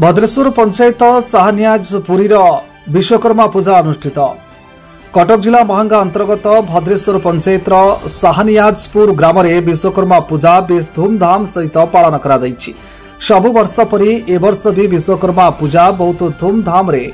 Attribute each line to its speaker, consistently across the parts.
Speaker 1: भद्रेश्वर पंचायत साहनियाजपुरी विश्वकर्मा पूजा अनुष्ठित। कटक जिला महांगा अंतर्गत भद्रेश्वर पंचायत साहनियाजपुर ग्राम में विश्वकर्मा पूजा बेस धूमधाम सहित पालन करा जायछि। सबु वर्ष परि ए वर्ष भी विश्वकर्मा पूजा बहुत धूमधाम रे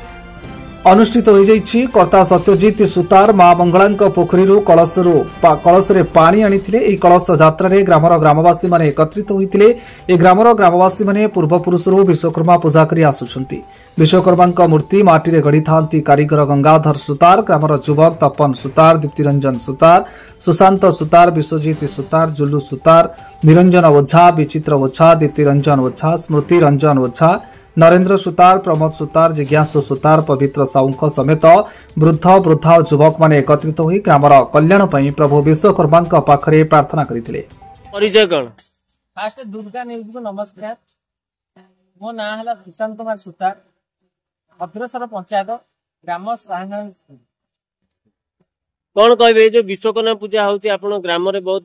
Speaker 1: अनुष्ठित हो जायछि। कर्ता सत्यजित सुतार मां मंगला पोखरी कलश रे पानी आनिथिले। एही कलश यात्रा रे ग्रामर ग्रामवासी माने एकत्रित होइथिले। ए ग्रामर ग्रामवासी माने पूर्व पुरुषरू विश्वकर्मा पूजा करी आसुछंती। विश्वकर्मा मूर्ति माटी रे गढ़ी थांती कारीगर गंगाधर सुतार, ग्रामर युवक तपन सुतार, दीप्तिरंजन सुतार, सुशांत सुतार, विश्वजित सुतार, जुल्लू सुतार, निरंजन ओझा, विचित्र ओझा, दीप्तिरंजन ओझा, स्मृति रंजन ओझा, नरेंद्र सुतार, प्रमोद सुतार, जिज्ञासु सुतार, पवित्र साउंख समेत वृद्ध वृद्धा युवक माने एकत्रित होई ग्रामर कल्याण पई प्रभु विश्वकर्मा पाखरे प्रार्थना करिथिले।
Speaker 2: परिचय कोन?
Speaker 3: फास्ट दुर्गा न्यूज को नमस्कार। मो ना हला सुशांत कुमार सुतार, भद्रेश्वर पंचायत ग्राम साहन।
Speaker 2: कौन कहबे जो विश्वकर्मा पूजा होची आपण ग्राम रे बहुत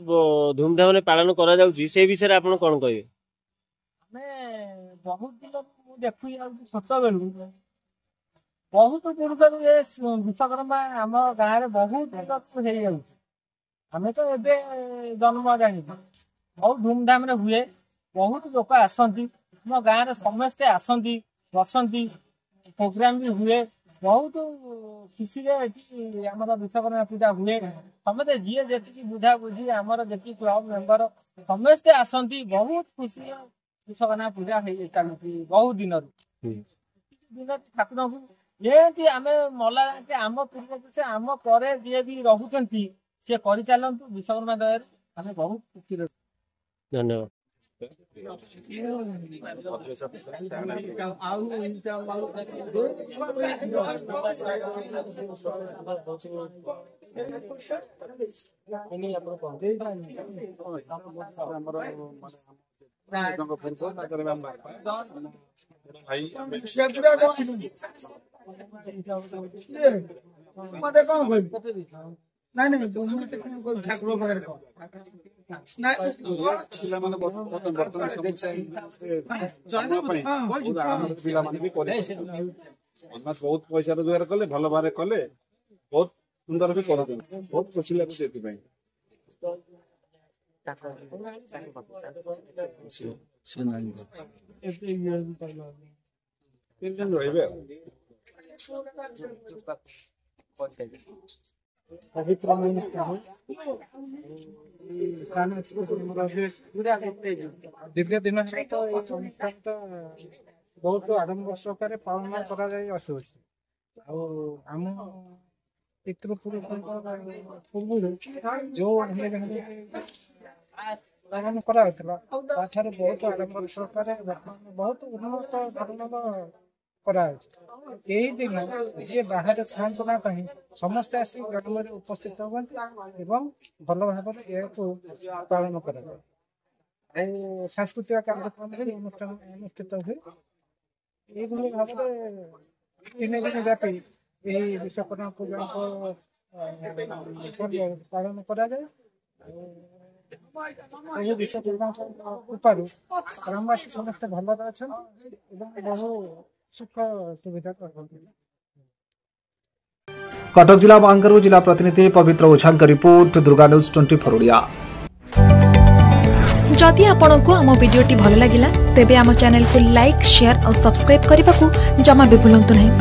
Speaker 2: धूमधाम रे पालन करा जाउची, से विषय रे आपण कोन कहबे?
Speaker 3: हमें बहुत दिन मु देखु छोट बेलू बहुत पूर्व विश्वकर्मा आम गाँव में बहुत हो जाउची। हमें तो एबे जन्म जानी बहुत धूमधाम रे हुए। बहुत लोक आसंती मो गाँव रे समस्ते आसंती बसंती प्रोग्राम भी हुए। बहुत खुशी आमर विश्वकर्मा पूजा हुए। समस्ते जी जी बुझा बुझी आमर जी क्लब मेंबर समस्ते आसंती। बहुत खुशी विश्वकर्मा पूजा चलुची बहुत दिन ठाकुर ये आम मला आम पूर्व आम पर जी भी रोचे सी कर चलतु विश्वकर्मा दया आम बहुत खुशी।
Speaker 2: धन्यवाद।
Speaker 4: बहुत पैसा रोजगार कले भल भाव कले बहुत सुंदर भी कर बहुत खुशी लगे।
Speaker 5: दीर्घ दिन तो बहुत आडंबर सहकार पालन आम पितृपुरुष जो पालन कराला बहुत आडंबर सहकार बहुत उन्नत धरण यही दिन जी बाहर थाना समस्त आस ग्राम में उपस्थित होती भल भाव पालन कर सांस्कृतिक कार्यक्रम अनुष्ठान अनुष्ठित हुए। ये भाव तीन दिन व्यापी यही विश्वकर्मा पूजा पालन कराए। विश्वकर्मा कृपार ग्रामवासी समस्त भल अच्छा बहु सुख सुविधा कर।
Speaker 1: कटक जिला महांगारू जिला प्रतिनिधि पवित्र ओझा रिपोर्ट, दुर्गा न्यूज 24 ओडिया।
Speaker 6: जदि आपंक आम भिडी भल लगा तेब आम चैनल को लाइक, शेयर और सब्सक्राइब करने को जमा भी भूलु नहीं।